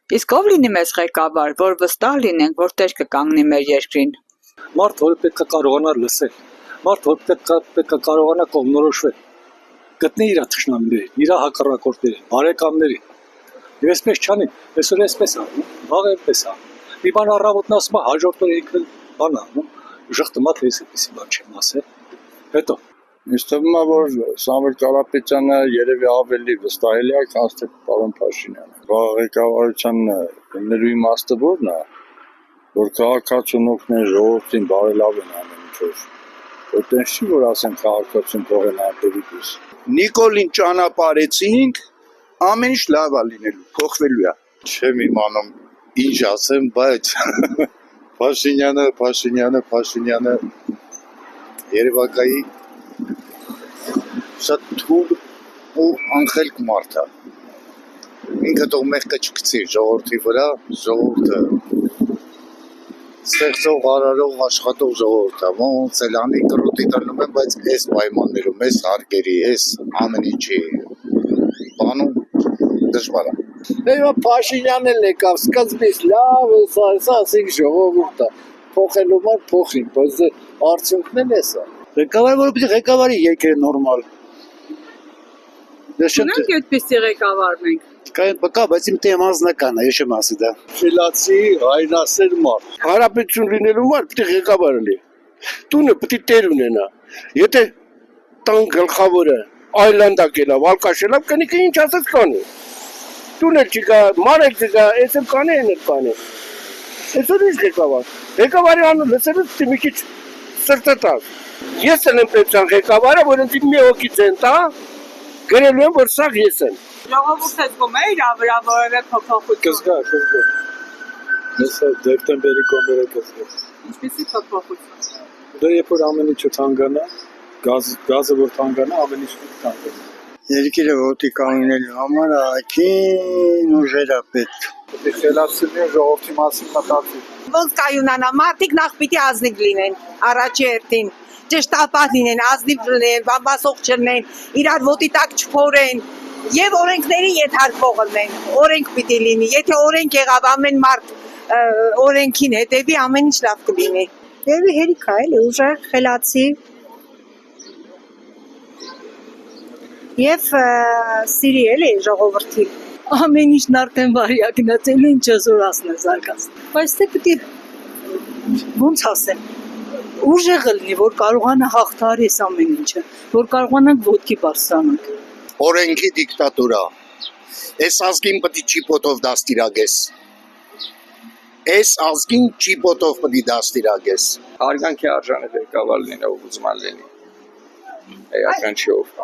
Իսկ ով լինի մեզ ղեկավար, որ վստահ լինենք, որ տեր կկանգնի մեր երկրին։ Մարդ, որը պետք է կարողանա լսել, մարդ, որ պետք է կարողանա կողմնորոշվել, գտնի իր թշնամիներին, իր հակառակորդներին, բարեկամներին։ Եվ այսպես չանի, այսօր այսպես անում, վաղ այսպես անում։ Մի բան առավոտն ասում է, հաջորդ օրը ինքը բան անում, ժխտումա թե այսպեսի բան չեմ ասել։ Հետո Ինձ թվում է, որ Սամվել Կարապետյանը երևի ավելի վստահելի է, քան թե պարոն Փաշինյանը։ Ղեկավարության լինելու իմաստը ո՞րն է, որ քաղաքացուն օգնեն, ժողովրդին բարելավեն ամեն ինչով։ Որտեղ չի որ ասեն քաղաքացուն թողեն արտերից։ Նիկոլին ճանապարհեցինք, ամեն ինչ լավ է լինելու, փոխվելու է։ Չեմ իմանում ինչ ասեմ, բայց Փաշինյանը Երևակայի շատ թույլ ու անխելք մարդ է։ Ինքը թող մեղքը չգցի ժողովրդի վրա, ժողովուրդը ստեղծող, արարող, աշխատող ժողովուրդ է, ոնց էլ անի կրոտի տրնում են, բայց այս պայմաններում, այս հարկերի, այս ամեն ինչի բանում դժվար է։ Հիմա Փաշինյանն էլ եկավ, սկզբից լավ է, ասենք ժողովուրդ է, փոխելու մար փոխին, բայց արդյունքն էլ էս է։ Ղեկավարը, որը պիտի ղեկավարի երկրը նորմալ։ Ունենք այդպիսի ղեկավար մենք։ Կա, բայց իմ թեման անձնական է, ես չեմ ասի դա։ Խելացի, հայրասեր մարդ։ Հարաբերություն լինելու մարդ պիտի ղեկավարը լինի։ Տունը պիտի տեր ունենա։ Եթե տան գլխավորը այլանդակ էլա, վալկաշելա, կնիկը ինչ ասած կանի։ Տունը չկա, մարը չկա, այսը կանի են էլ կանի։ Այսօր ինչ ղեկավար։ Ղեկավարի անունը լսելուց պիտի մի քիչ սրտը տաս։ Ես էլ եմ պետքան ղեկավարը, որ ինձ մի հոգի ցեն տա, գրելու եմ, որ սաղ ես եմ։ Ժողովուրդը զգում է իր վրա որևէ փոփոխություն։ կզգա։ Հեսա դեկտեմբերի կողմերը կզգա։ Ինչպիսի փոփոխություն։ Դա երբ որ ամեն ինչը թանկանա, գազը որ թանկանա, ամեն ինչը թանկանա։ Երկիրը ոտի կանգնելու համար ակին ուժեր է պետք։ Պետք է խելացնի ժողովրդի մասին մտածի։ Ոնց կայունանա, մարդիկ նախ պիտի ազնիվ լինեն, առաջի հերթին, ճշտապահ լինեն, ազնիվ լինեն, բամբասող չլինեն, իրար ոտի տակ չփորեն եւ օրենքների ենթարկվող լինեն, օրենք պիտի լինի, եթե օրենք եղավ ամեն մարդ օրենքին հետևի, ամեն ինչ լավ կլինի։ Երևի հերիք է, էլի ուժեղ, խելացի եւ սիրի էլի ժողովրդի։ Ամեն ինչն արդեն վարյա գնացել է, ինչ զորացն է զարգացել։ Բայց դե պիտի ոնց ասեմ, ուժեղը լինի, որ կարողանա հաղթահարի այս ամեն ինչը, որ կարողանանք ոտքի բարձրանանք։ Օրենքի դիկտատուրա։ Այս ազգին պետք է ճիպոտով դաստիարակես։ Այս ազգին ճիպոտով պետք է դաստիարակես։ Հարգանքի արժան է ղեկավար լինել, ուզում լինի։ Էական չի ով։